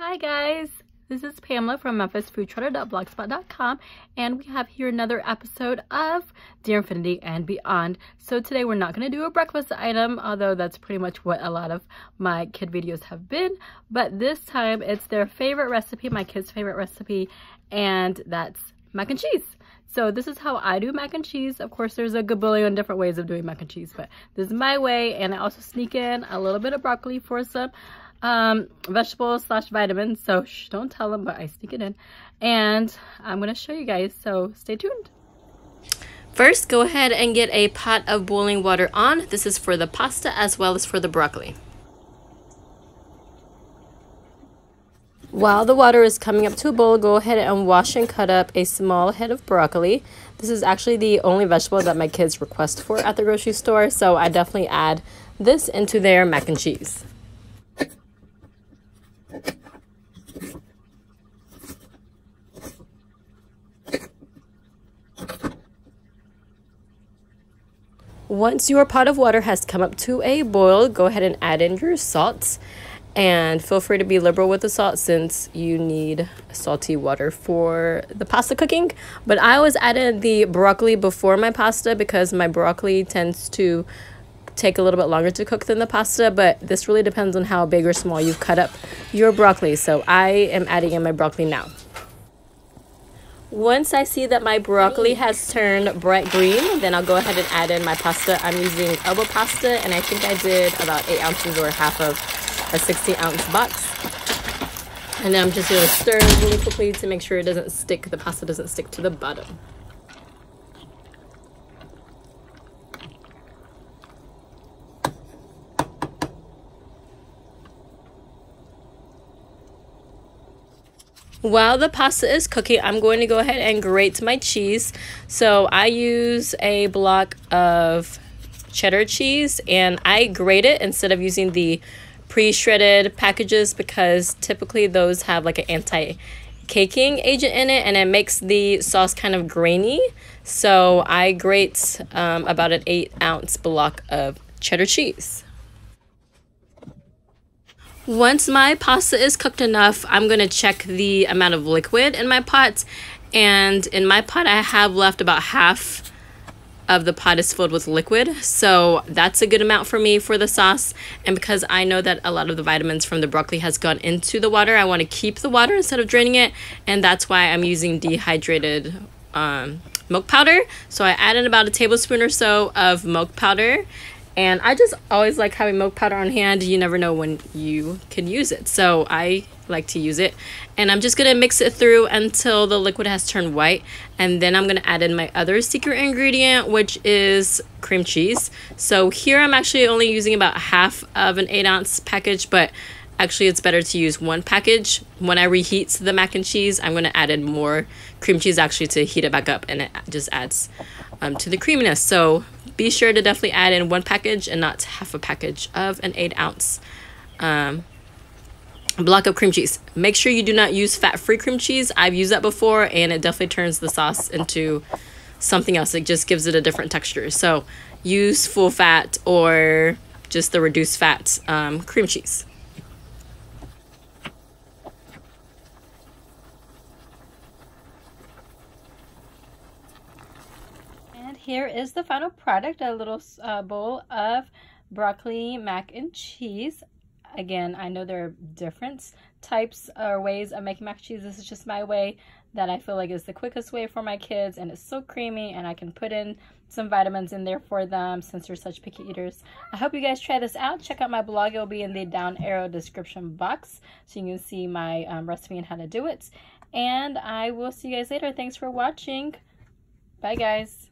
Hi guys, this is Pamela from memphisfoodtrutter.blogspot.com, and we have here another episode of Dear Infinity and Beyond. So today we're not going to do a breakfast item, although that's pretty much what a lot of my kid videos have been, but this time it's their favorite recipe, my kids' favorite recipe, and that's mac and cheese. So this is how I do mac and cheese. Of course, there's a gabillion different ways of doing mac and cheese, but this is my way, and I also sneak in a little bit of broccoli for some vegetables / vitamins. So shh, don't tell them, but I sneak it in, and I'm gonna show you guys, so stay tuned. First, go ahead and get a pot of boiling water on. This is for the pasta as well as for the broccoli. While the water is coming up to a boil, go ahead and wash and cut up a small head of broccoli. This is actually the only vegetable that my kids request for at the grocery store, so I definitely add this into their mac and cheese. Once your pot of water has come up to a boil, go ahead and add in your salt. And feel free to be liberal with the salt since you need salty water for the pasta cooking. But I always added the broccoli before my pasta because my broccoli tends to take a little bit longer to cook than the pasta. But this really depends on how big or small you've cut up your broccoli. So I am adding in my broccoli now. Once I see that my broccoli has turned bright green, then I'll go ahead and add in my pasta. I'm using elbow pasta, and I think I did about 8 ounces or half of a 60-ounce box. And then I'm just going to stir really quickly to make sure it doesn't stick, the pasta doesn't stick to the bottom. While the pasta is cooking, I'm going to go ahead and grate my cheese. So I use a block of cheddar cheese, and I grate it instead of using the pre-shredded packages because typically those have like an anti-caking agent in it, and it makes the sauce kind of grainy. So I grate about an 8-ounce block of cheddar cheese. Once my pasta is cooked enough, I'm going to check the amount of liquid in my pot. And in my pot, I have left about half of the pot is filled with liquid. So that's a good amount for me for the sauce. And because I know that a lot of the vitamins from the broccoli has gone into the water, I want to keep the water instead of draining it. And that's why I'm using dehydrated milk powder. So I added about a tablespoon or so of milk powder. And I just always like having milk powder on hand. You never know when you can use it. So I like to use it. And I'm just going to mix it through until the liquid has turned white. And then I'm going to add in my other secret ingredient, which is cream cheese. So here I'm actually only using about half of an 8-ounce package, but actually it's better to use one package. When I reheat the mac and cheese, I'm going to add in more cream cheese actually to heat it back up, and it just adds to the creaminess. So be sure to definitely add in one package and not half a package of an 8-ounce block of cream cheese. Make sure you do not use fat-free cream cheese. I've used that before, and it definitely turns the sauce into something else. It just gives it a different texture. So use full fat or just the reduced fat cream cheese. Here is the final product, a little bowl of broccoli mac and cheese. Again, I know there are different types or ways of making mac and cheese. This is just my way that I feel like is the quickest way for my kids, and it's so creamy, and I can put in some vitamins in there for them since they're such picky eaters. I hope you guys try this out. Check out my blog. It will be in the down arrow description box so you can see my recipe and how to do it. And I will see you guys later. Thanks for watching. Bye, guys.